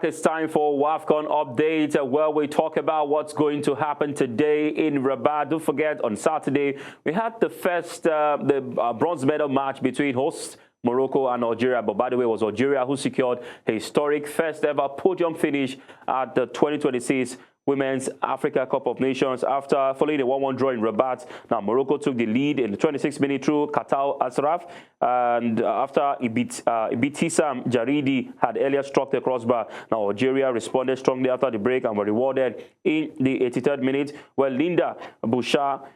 It's time for WAFCON update, where we talk about what's going to happen today in Rabat. Don't forget, on Saturday we had the first bronze medal match between hosts Morocco and Algeria. But by the way, it was Algeria who secured a historic first ever podium finish at the 2026 Women's Africa Cup of Nations after following a 1-1 draw in Rabat. Now, Morocco took the lead in the 26th minute through Kautar Azraf, and after Ibtissam Jaridi had earlier struck the crossbar. Now, Algeria responded strongly after the break and were rewarded in the 83rd minute, where Lina Boussaha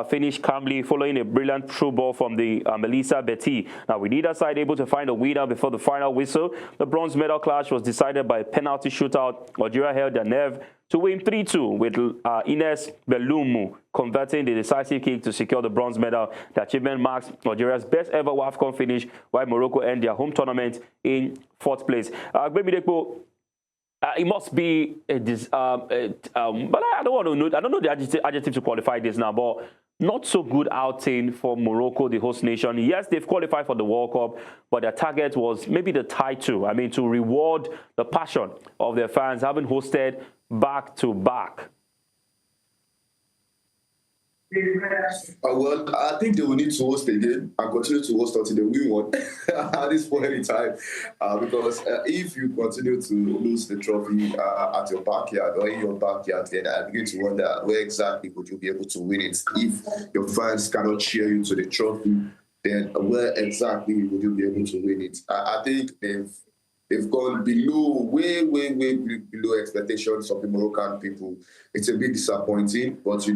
finished calmly following a brilliant through ball from the Melissa Betty. Now, with either side able to find a winner before the final whistle, the bronze medal clash was decided by a penalty shootout. Algeria held their nerve to win 3-2 with Ines Belloumou converting the decisive kick to secure the bronze medal. The achievement marks Algeria's best ever WAFCON finish, while Morocco end their home tournament in 4th place. Gbemidepo, it must be but I don't want to know. I don't know the adjective to qualify this now, but not so good outing for Morocco, the host nation. Yes, they've qualified for the World Cup, but their target was maybe the title. I mean, to reward the passion of their fans, having hosted back-to-back. Well, I think they will need to host again and continue to host until they win one at this point in time. Because if you continue to lose the trophy at your backyard or in your backyard, then I begin to wonder where exactly would you be able to win it. If your fans cannot cheer you to the trophy, then where exactly would you be able to win it? I think they've gone below, way below expectations of the Moroccan people. It's a bit disappointing, but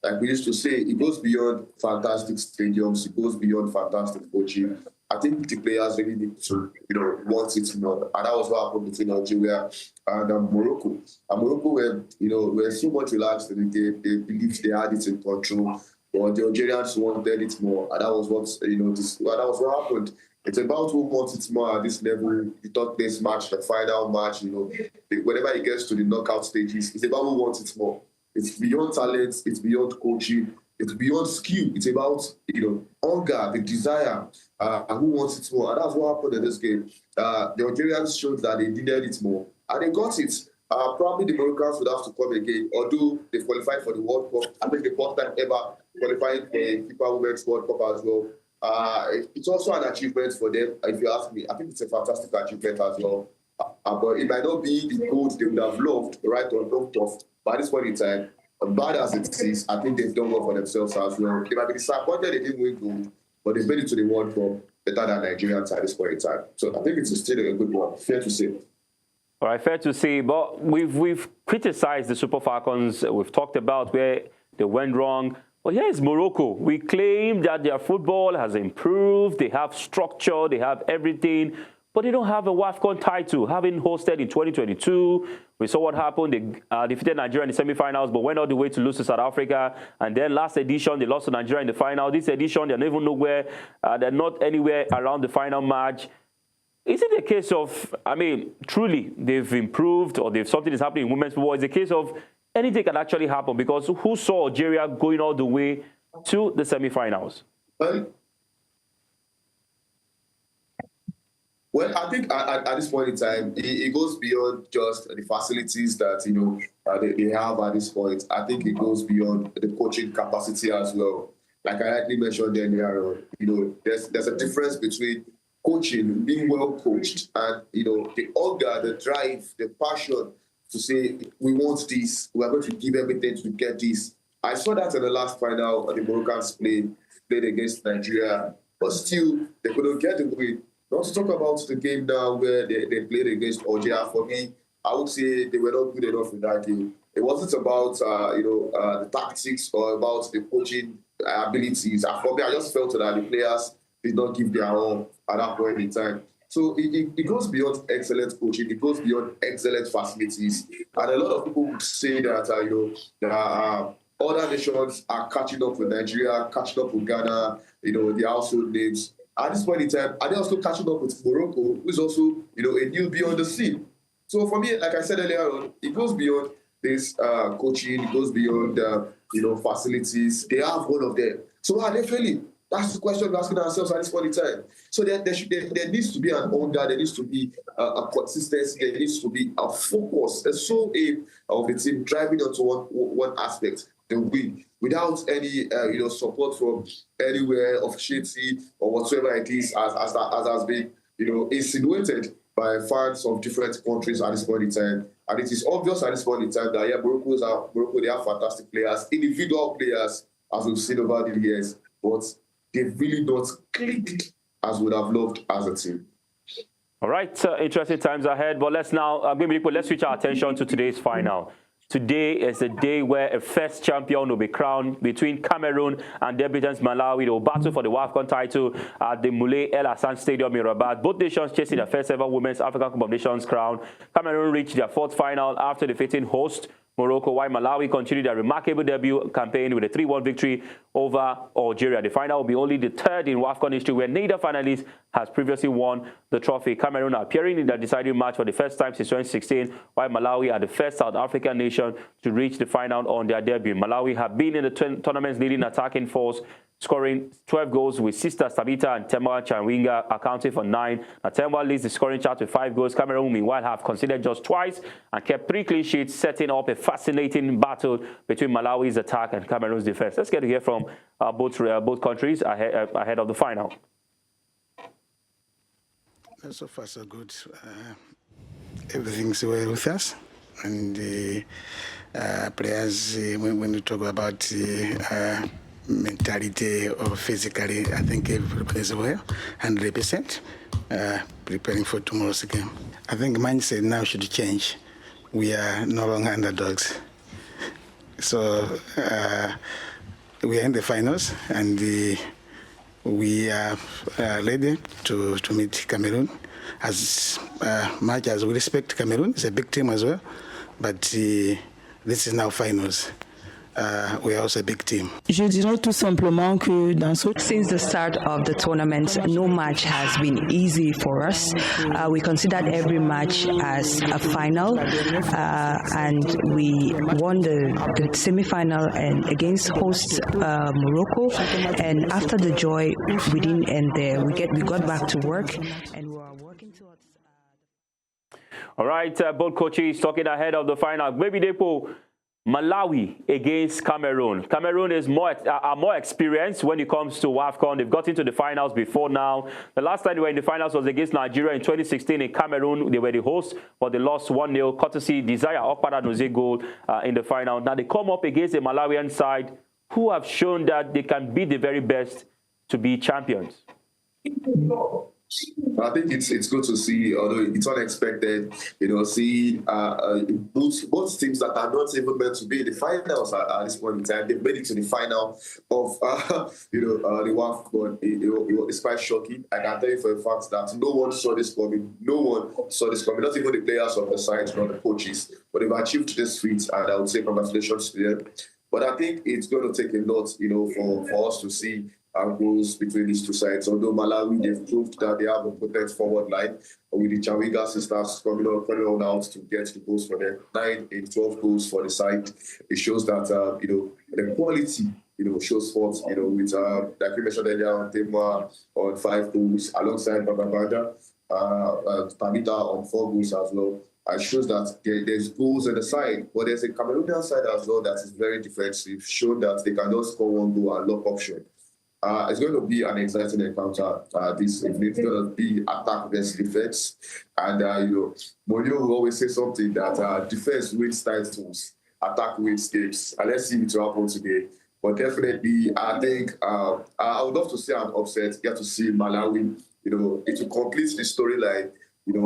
like we used to say, it goes beyond fantastic stadiums, it goes beyond fantastic coaching. I think the players really need to, want it more. And that was what happened between Algeria and Morocco. And Morocco were so much relaxed in the game. They believed they had it in control, but the Algerians wanted it more. And that was what, that was what happened. It's about who wants it more at this level. The third place match, the final match, whenever it gets to the knockout stages, it's about who wants it more. It's beyond talent, it's beyond coaching, it's beyond skill. It's about, hunger, the desire, who wants it more. And that's what happened in this game. The Algerians showed that they needed it more, and they got it. Probably the Moroccans would have to come again, although they qualified for the World Cup. I think the first time ever qualifying for the FIFA Women's World Cup as well. It's also an achievement for them, if you ask me. I think it's a fantastic achievement as well. But it might not be the gold they would have loved, right, or loved off. But at this point in time, as bad as it is, I think they've done well for themselves as well. They might be disappointed they didn't win gold, but they've made it to the World Cup better than Nigerians at this point in time. So I think it's still a good one. Fair to say. All right, fair to say. But we've criticized the Super Falcons. We've talked about where they went wrong. Well, here is Morocco. We claim that their football has improved. They have structure. They have everything. But they don't have a WAFCON title, having hosted in 2022. We saw what happened. They defeated Nigeria in the semi-finals, but went all the way to lose to South Africa. And then last edition, they lost to Nigeria in the final. This edition, they're not even nowhere. They're not anywhere around the final match. Is it a case of, truly, they've improved or something is happening in women's football? It's a case of anything can actually happen, because who saw Algeria going all the way to the semi-finals? Well, I think at this point in time, it goes beyond just the facilities that they have at this point. I think it goes beyond the coaching capacity as well. Like I rightly mentioned earlier, there's a difference between coaching, being well coached, and the hunger, the drive, the passion to say we want this, we are going to give everything to get this. I saw that in the last final, the Moroccans played against Nigeria, but still they couldn't get the win. Not to talk about the game now where they played against Algeria. For me, I would say they were not good enough in that game. It wasn't about the tactics or about the coaching abilities. For me, I just felt that the players did not give their all at that point in time. So it goes beyond excellent coaching. It goes beyond excellent facilities. And a lot of people would say that other nations are catching up with Nigeria, catching up with Ghana. The household names. At this point in time, are they also catching up with Morocco, who is also, a newbie on the scene? So for me, like I said earlier on, it goes beyond this coaching, it goes beyond, facilities. They have one of them. So are they failing? That's the question we're asking ourselves at this point in time. So there needs to be an order, there needs to be a consistency, there needs to be a focus, a sole aim of the team driving onto one aspect, the win, without any support from anywhere, officiating or whatsoever it is, as has been insinuated by fans of different countries at this point in time. And it is obvious at this point in time that Morocco, they have fantastic players, individual players, as we've seen over the years, but they've really not clicked as we would have loved as a team. All right, interesting times ahead, but let's switch our attention to today's final. Today is the day where a first champion will be crowned between Cameroon and debutants Malawi. They will battle for the WAFCON title at the Moulay El Hassan Stadium in Rabat. Both nations chasing their first ever Women's African Cup of Nations crown. Cameroon reached their fourth final after defeating host Morocco, while Malawi continued their remarkable debut campaign with a 3-1 victory over Algeria. The final will be only the third in WAFCON history where neither finalist has previously won the trophy. Cameroon are appearing in the deciding match for the first time since 2016, while Malawi are the first South African nation to reach the final on their debut. Malawi have been in the tournament's leading attacking force, scoring 12 goals, with sisters Tabitha and Temwa Chanwinga accounting for 9. Temwa leads the scoring chart with 5 goals. Cameroon, meanwhile, have conceded just twice and kept 3 clean sheets, setting up a fascinating battle between Malawi's attack and Cameroon's defense. Let's get to hear from both countries ahead of the final. So far, so good. Everything's well with us. And the players, when we talk about mentality or physically, I think everybody's well, 100%, preparing for tomorrow's game. I think mindset now should change. We are no longer underdogs. So we are in the finals, and we are ready to meet Cameroon. As much as we respect Cameroon, it's a big team as well, but this is now finals. We are also a big team. Je dirais tout simplement que since the start of the tournament, no match has been easy for us. We considered every match as a final, and we won the semi-final and against hosts Morocco. And after the joy, we didn't end there. We got back to work, and we are working towards. All right, both coaches talking ahead of the final. Gbemidepo, Malawi against Cameroon. Cameroon is more experienced when it comes to WAFCON. They've got into the finals before now. The last time they were in the finals was against Nigeria in 2016 in Cameroon. They were the hosts, but they lost 1-0, courtesy Desire Okpara-Noze goal in the final. Now they come up against the Malawian side, who have shown that they can be the very best to be champions. I think it's good to see, although it's unexpected, see both teams that are not even meant to be in the finals at this point in time. They made it to the final of the WAFCON. It's quite shocking. I can tell you for a fact that no one saw this coming. No one saw this coming. Not even the players of the side, not the coaches. But they've achieved this feat, and I would say congratulations to them. But I think it's going to take a lot, for us to see goals between these two sides. Although Malawi, they've proved that they have a potent forward line with the Chanwiga sisters coming on out to get the goals for them. 9 in 12 goals for the side. It shows that the quality shows forth. With like we mentioned earlier, on Temwa on 5 goals alongside Bababanda, Tabitha on 4 goals as well. It shows that there's goals on the side, but there's a Cameroonian side as well that is very defensive, shown that they can just score 1 goal and lock option. It's going to be an exciting encounter this evening. It's going to be attack against defense. And, Molio will always say something that defense wins titles, attack wins games. And let's see if it will happen today. But definitely, I think I would love to see an upset, get to see Malawi. It will complete the storyline,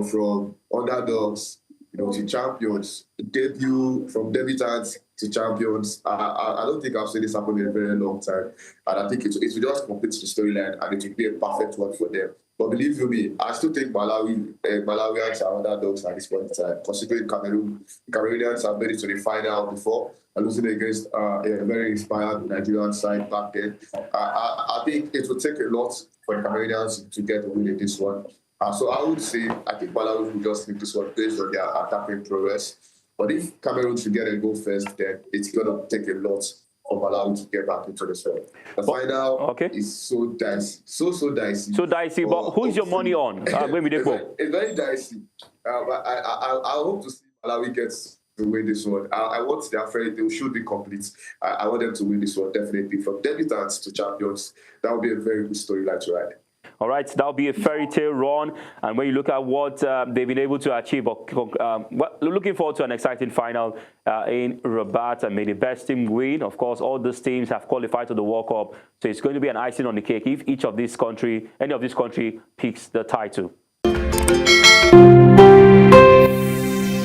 from underdogs, to champions, from debutants to champions. I don't think I've seen this happen in a very long time. And I think it will just complete the storyline, and it will be a perfect one for them. But believe you me, I still think Malawians are underdogs at this point in time, considering Cameroonians have made it to the final before, losing against a very inspired Nigerian side back then. I think it will take a lot for the Cameroonians to get a win in this one. So I would say, I think Malawi will just need this one based on their attacking progress. But if Cameroon should get a goal first, then it's going to take a lot for Malawi to get back into the field. The final is so dicey, so dicey. So dicey, but who's your money on? It's very dicey. But I hope to see Malawi gets to win this one. I want their friend, they should be complete. I want them to win this one, definitely. From debutants to champions, that would be a very good storyline to ride. All right, that'll be a fairy tale run. And when you look at what they've been able to achieve, looking forward to an exciting final in Rabat, and may the best team win. Of course, all these teams have qualified to the World Cup, so it's going to be an icing on the cake if any of this country picks the title.